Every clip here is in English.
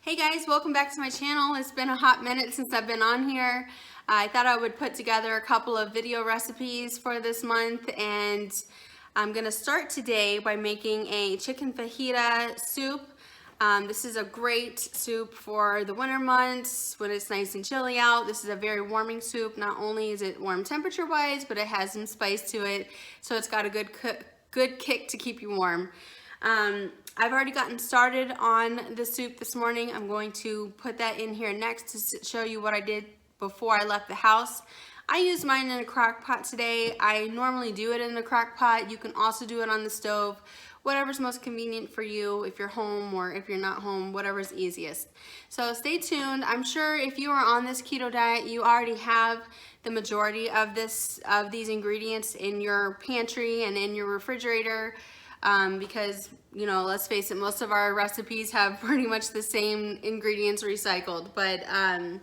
Hey guys, welcome back to my channel. It's been a hot minute since I've been on here. I thought I would put together a couple of video recipes for this month, and I'm gonna start today by making a chicken fajita soup. This is a great soup for the winter months when it's nice and chilly out. This is a very warming soup. Not only is it warm temperature wise, but it has some spice to it, so it's got a good kick to keep you warm. I've already gotten started on the soup this morning. I'm going to put that in here next to show you what I did before I left the house. I used mine in a crock pot today. I normally do it in a crock pot. You can also do it on the stove, whatever's most convenient for you if you're home or if you're not home, whatever's easiest. So stay tuned. I'm sure if you are on this keto diet, you already have the majority of these ingredients in your pantry and in your refrigerator. Because, you know, let's face it, most of our recipes have pretty much the same ingredients recycled. But I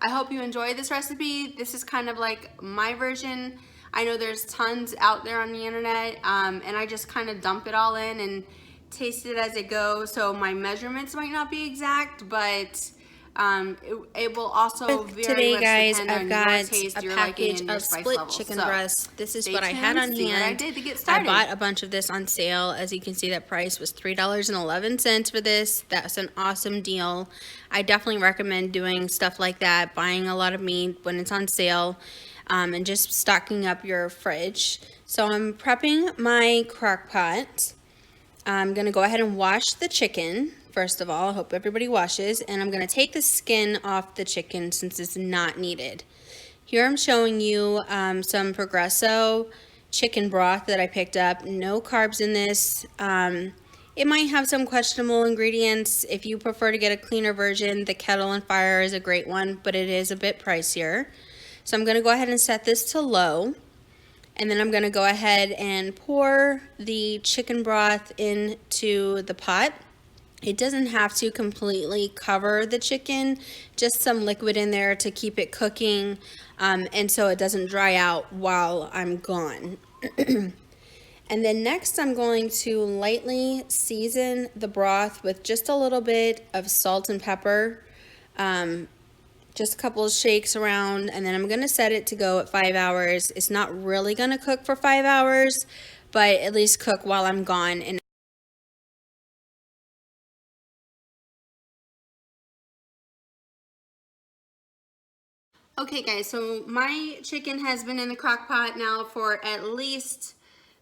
hope you enjoy this recipe. This is kind of like my version. I know there's tons out there on the internet, and I just kind of dump it all in and taste it as it goes. So my measurements might not be exact, but it will also very today, much guys, depend I've on got your taste, a your liking, package and your of spice split levels. chicken So breasts. This is stay what I tuned, had on see what I hand. did to get I started. bought a bunch of this on sale. As you can see, that price was $3.11 for this. That's an awesome deal. I definitely recommend doing stuff like that, buying a lot of meat when it's on sale, and just stocking up your fridge. So I'm prepping my crock pot. I'm going to go ahead and wash the chicken. First of all, I hope everybody washes, and I'm going to take the skin off the chicken since it's not needed. Here I'm showing you some Progresso chicken broth that I picked up. No carbs in this. It might have some questionable ingredients. If you prefer to get a cleaner version, the Kettle and Fire is a great one, but it is a bit pricier. So I'm going to go ahead and set this to low. And then I'm going to go ahead and pour the chicken broth into the pot. It doesn't have to completely cover the chicken, just some liquid in there to keep it cooking, and so it doesn't dry out while I'm gone. And then next I'm going to lightly season the broth with just a little bit of salt and pepper. Just a couple of shakes around, and then I'm going to set it to go at 5 hours. It's not really going to cook for 5 hours, but at least cook while I'm gone. And okay guys, so my chicken has been in the crock pot now for at least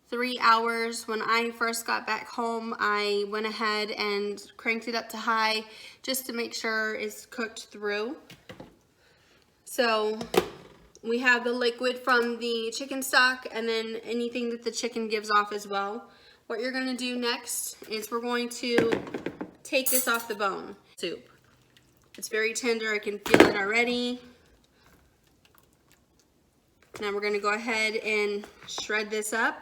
3 hours. When I first got back home, I went ahead and cranked it up to high just to make sure it's cooked through. So we have the liquid from the chicken stock and then anything that the chicken gives off as well. What you're going to do next is we're going to take this off the bone. Soup. It's very tender. I can feel it already. Now we're going to go ahead and shred this up.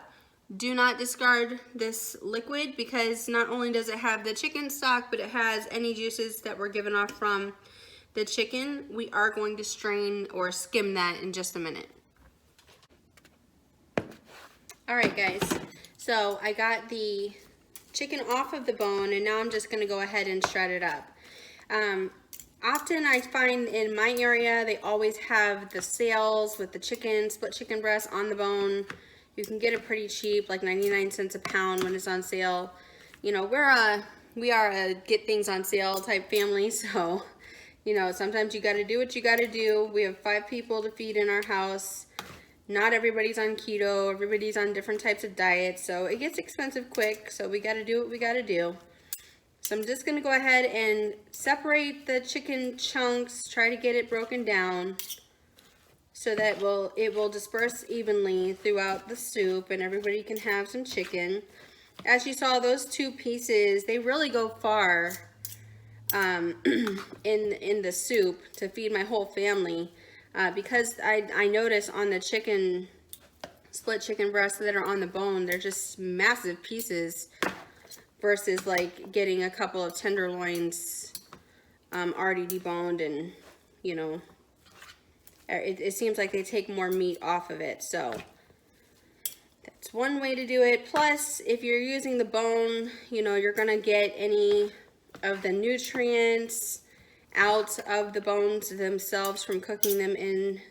Do not discard this liquid because not only does it have the chicken stock, but it has any juices that were given off from the chicken. We are going to strain or skim that in just a minute. All right guys, so I got the chicken off of the bone and now I'm just going to go ahead and shred it up. Often I find in my area they always have the sales with the chicken, split chicken breast on the bone. You can get it pretty cheap, like 99 cents a pound when it's on sale. You know, we are a get things on sale type family, so you know, sometimes you got to do what you got to do. We have 5 people to feed in our house. Not everybody's on keto. Everybody's on different types of diets, so it gets expensive quick, so we got to do what we got to do. So I'm just going to go ahead and separate the chicken chunks, try to get it broken down so that it will disperse evenly throughout the soup and everybody can have some chicken. As you saw, those 2 pieces, they really go far in the soup to feed my whole family, because I notice on the chicken, split chicken breasts that are on the bone, they're just massive pieces versus like getting a couple of tenderloins already deboned, and you know, it seems like they take more meat off of it. So that's one way to do it. Plus, if you're using the bone, you know, you're gonna get any of the nutrients out of the bones themselves from cooking them in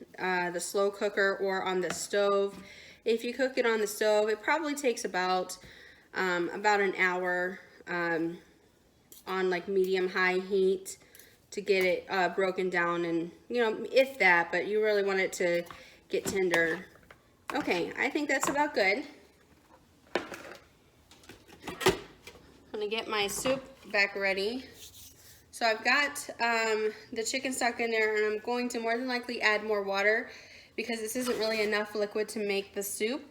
the slow cooker or on the stove. If you cook it on the stove, it probably takes about an hour on like medium-high heat to get it broken down, and you know, if that, but you really want it to get tender. Okay, I think that's about good. I'm gonna get my soup back ready. So I've got the chicken stock in there, and I'm going to more than likely add more water because this isn't really enough liquid to make the soup.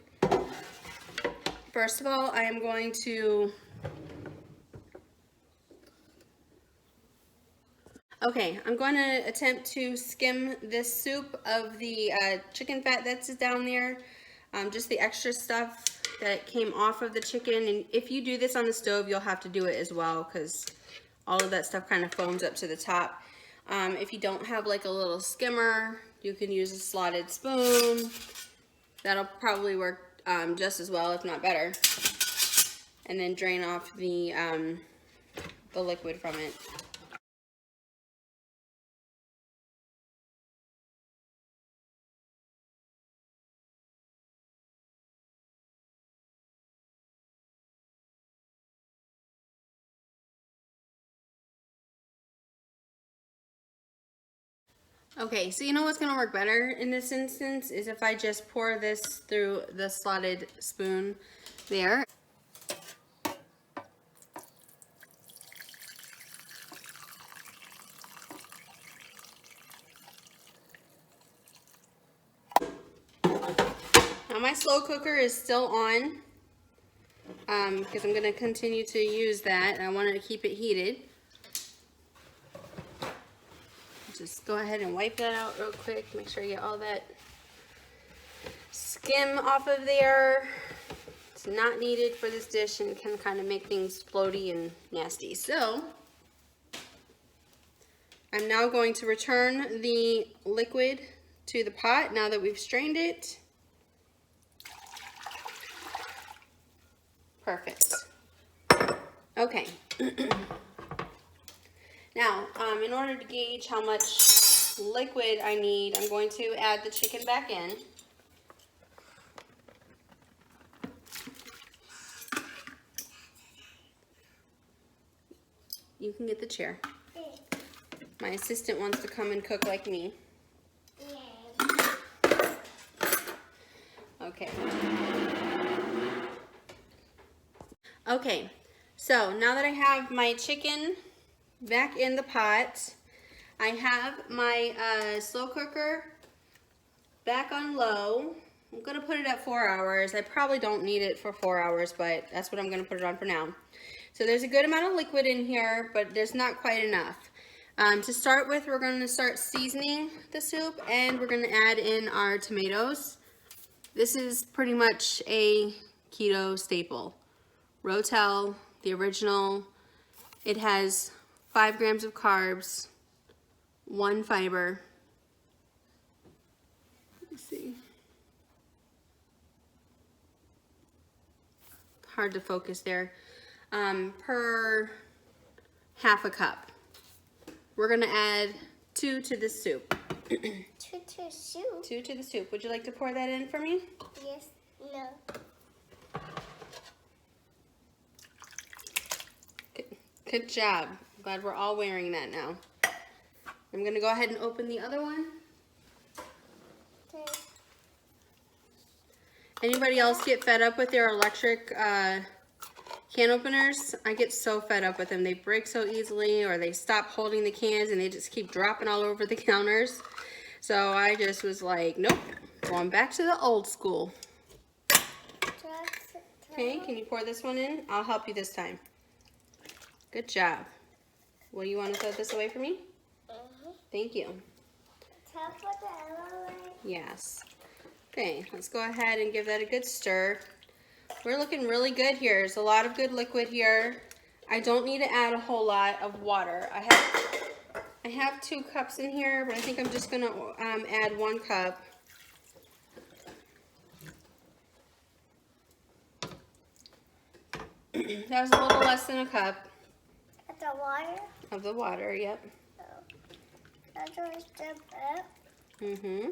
First of all, I am going to... Okay, I'm going to attempt to skim this soup of the chicken fat that's down there, just the extra stuff that came off of the chicken. And if you do this on the stove, you'll have to do it as well because all of that stuff kind of foams up to the top. If you don't have like a little skimmer, you can use a slotted spoon. That'll probably work just as well, if not better. And then drain off the liquid from it. Okay, so you know what's gonna work better in this instance is if I just pour this through the slotted spoon there. Now my slow cooker is still on because I'm gonna continue to use that, and I wanted to keep it heated. Just go ahead and wipe that out real quick. Make sure you get all that skim off of there. It's not needed for this dish and can kind of make things floaty and nasty. So I'm now going to return the liquid to the pot now that we've strained it. Perfect. Okay. Now, in order to gauge how much liquid I need, I'm going to add the chicken back in. You can get the chair. My assistant wants to come and cook like me. Okay. Okay, so now that I have my chicken back in the pot, I have my slow cooker back on low. I'm gonna put it at 4 hours. I probably don't need it for 4 hours, but that's what I'm gonna put it on for now. So there's a good amount of liquid in here, but there's not quite enough. To start with, we're gonna start seasoning the soup, and we're gonna add in our tomatoes. This is pretty much a keto staple. Rotel, the original. It has 5 grams of carbs, 1 fiber. Let's see. Hard to focus there. Per half a cup. We're gonna add 2 to the soup. 2 to soup? 2 to the soup. Would you like to pour that in for me? Yes. No. Good job. I'm glad we're all wearing that now. I'm gonna go ahead and open the other one. Okay. Anybody else get fed up with their electric can openers? I get so fed up with them. They break so easily, or they stop holding the cans and they just keep dropping all over the counters. So I just was like, nope, going back to the old school. Okay, can you pour this one in? I'll help you this time. Good job. Well, you want to throw this away for me? Thank you. Yes. Okay, let's go ahead and give that a good stir. We're looking really good here. There's a lot of good liquid here. I don't need to add a whole lot of water. I have 2 cups in here, but I think I'm just gonna add 1 cup. That was a little less than a cup. At the water. of the water, yep. So that's what I step up. Mm-hmm.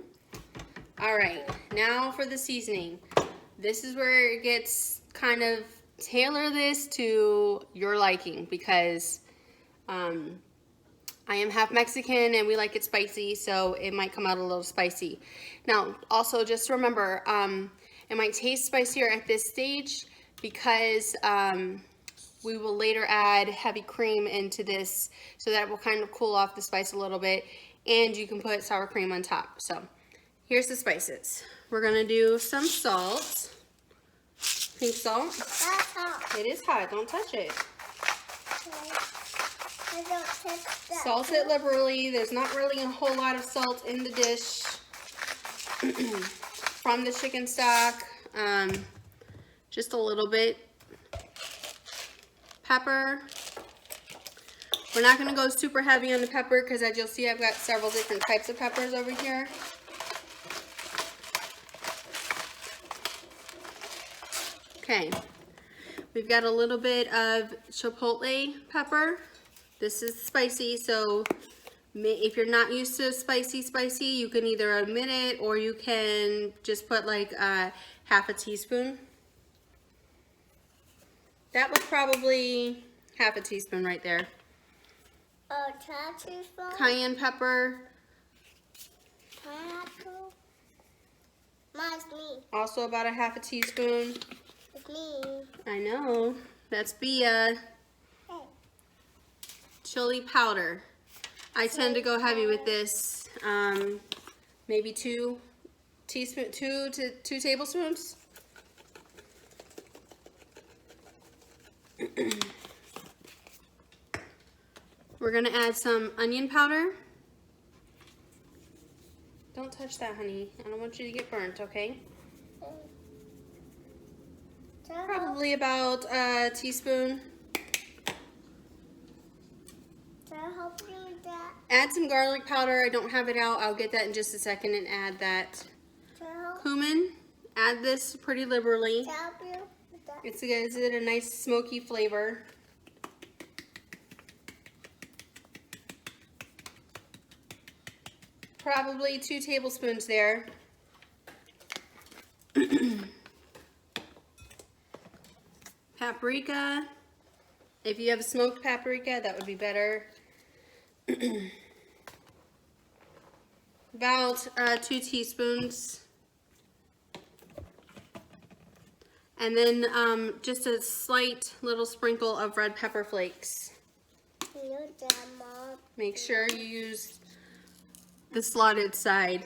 All right, now for the seasoning. This is where it gets kind of tailor this to your liking because I am half Mexican and we like it spicy, so it might come out a little spicy. Now, also just remember, it might taste spicier at this stage because we will later add heavy cream into this so that it will kind of cool off the spice a little bit, and you can put sour cream on top. So here's the spices. We're gonna do some salt, pink salt. That's hot. It is hot, don't touch it. Okay. I don't touch that. Salt it liberally. There's not really a whole lot of salt in the dish from the chicken stock. Just a little bit. Pepper. We're not going to go super heavy on the pepper because as you'll see I've got several different types of peppers over here. Okay. We've got a little bit of chipotle pepper. This is spicy, so if you're not used to spicy, you can either omit it or you can just put like half a teaspoon. That was probably half a teaspoon right there. Oh, teaspoon. Cayenne pepper. Pineapple. Mine's me. Also about a half a teaspoon. It's me. I know. That's Bia. Hey. Chili powder. I tend to go heavy with this. Maybe two tablespoons. We're gonna add some onion powder. Don't touch that, honey. I don't want you to get burnt, okay? Probably about a teaspoon. Can I help you with that? Add some garlic powder. I don't have it out. I'll get that in just a second and add that. Can I help? Cumin. Add this pretty liberally. Can I help you with that? It gives it a nice smoky flavor. Probably 2 tablespoons there. Paprika. If you have smoked paprika, that would be better. About 2 teaspoons. And then just a slight little sprinkle of red pepper flakes. You know that, Mom. Make sure you use the slotted side.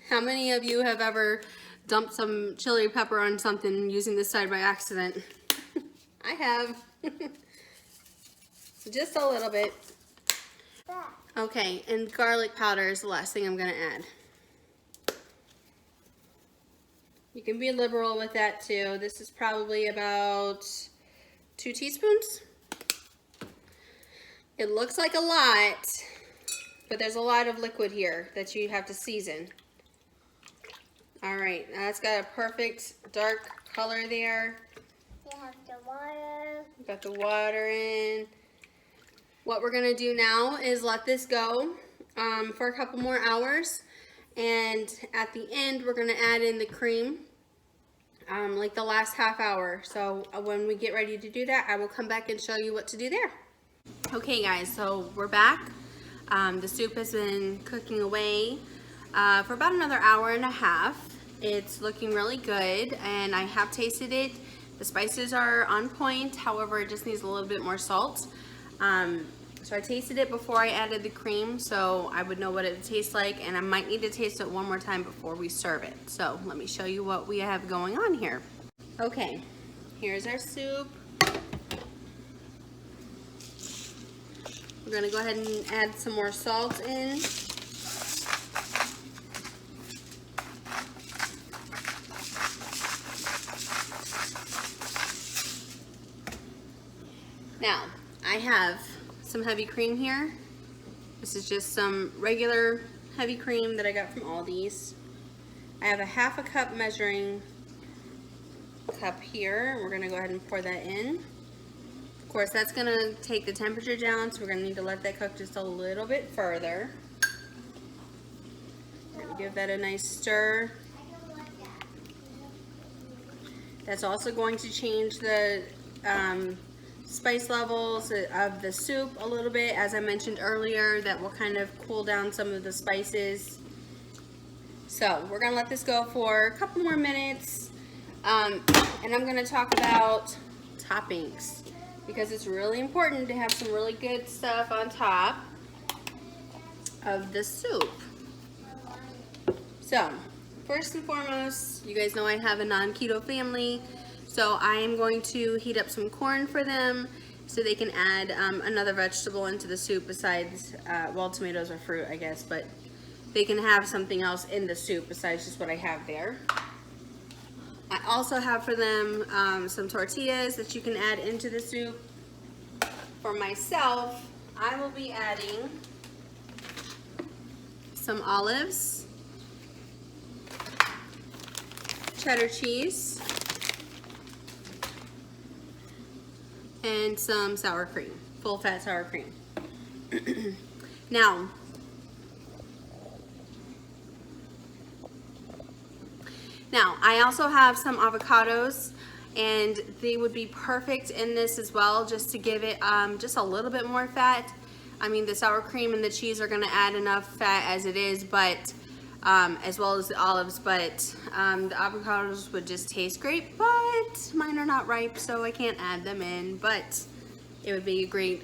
How many of you have ever dumped some chili pepper on something using this side by accident? I have. So just a little bit. That. Okay, and garlic powder is the last thing I'm gonna add. You can be liberal with that too. This is probably about 2 teaspoons. It looks like a lot, but there's a lot of liquid here that you have to season. All right, now it's got a perfect dark color there. You have the water. Got the water in. What we're gonna do now is let this go for a couple more hours, and at the end we're gonna add in the cream like the last half hour. So when we get ready to do that, I will come back and show you what to do there. Okay guys, so we're back. The soup has been cooking away for about another hour and a half. It's looking really good and I have tasted it. The spices are on point, however it just needs a little bit more salt. So I tasted it before I added the cream so I would know what it would taste like, and I might need to taste it one more time before we serve it. So let me show you what we have going on here. Okay, here's our soup. We're gonna go ahead and add some more salt in. Now, I have some heavy cream here. This is just some regular heavy cream that I got from Aldi's. I have a half a cup measuring cup here. We're gonna go ahead and pour that in. Of course, that's gonna take the temperature down, so we're gonna need to let that cook just a little bit further. Give that a nice stir. That's also going to change the spice levels of the soup a little bit. As I mentioned earlier, that will kind of cool down some of the spices. So we're gonna let this go for a couple more minutes, and I'm gonna talk about toppings, because it's really important to have some really good stuff on top of the soup. So, first and foremost, you guys know I have a non-keto family, so I am going to heat up some corn for them so they can add another vegetable into the soup besides, well, tomatoes are fruit, I guess, but they can have something else in the soup besides just what I have there. I also have for them some tortillas that you can add into the soup. For myself, I will be adding some olives, cheddar cheese, and some sour cream, full fat sour cream. Now, I also have some avocados, and they would be perfect in this as well, just to give it just a little bit more fat. I mean, the sour cream and the cheese are gonna add enough fat as it is, but as well as the olives, but the avocados would just taste great, but mine are not ripe, so I can't add them in, but it would be a great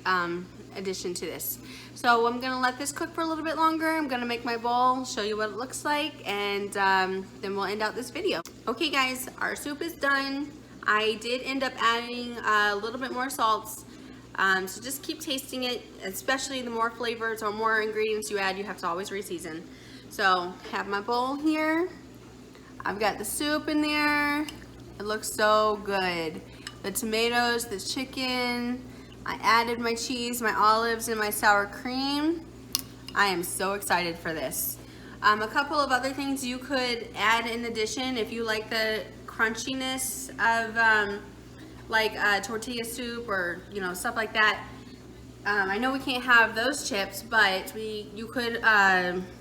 addition to this. So I'm gonna let this cook for a little bit longer. I'm gonna make my bowl, show you what it looks like, and then we'll end out this video. Okay guys, our soup is done. I did end up adding a little bit more salts, so just keep tasting it, especially the more flavors or more ingredients you add, you have to always reseason. So, have my bowl here. I've got the soup in there. It looks so good. The tomatoes, the chicken. I added my cheese, my olives, and my sour cream. I am so excited for this. A couple of other things you could add in addition if you like the crunchiness of tortilla soup or stuff like that. I know we can't have those chips, but you could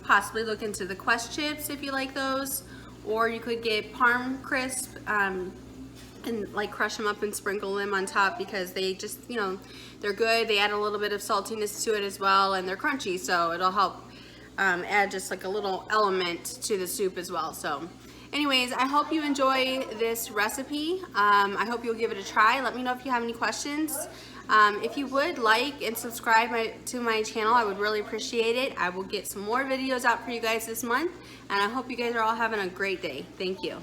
possibly look into the Quest chips if you like those, or you could get Parm Crisp and like crush them up and sprinkle them on top, because they just they're good. They add a little bit of saltiness to it as well, and they're crunchy, so it'll help add just like a little element to the soup as well. So anyways, I hope you enjoy this recipe. I hope you'll give it a try. Let me know if you have any questions. If you would like and subscribe to my channel, I would really appreciate it. I will get some more videos out for you guys this month, and I hope you guys are all having a great day. Thank you.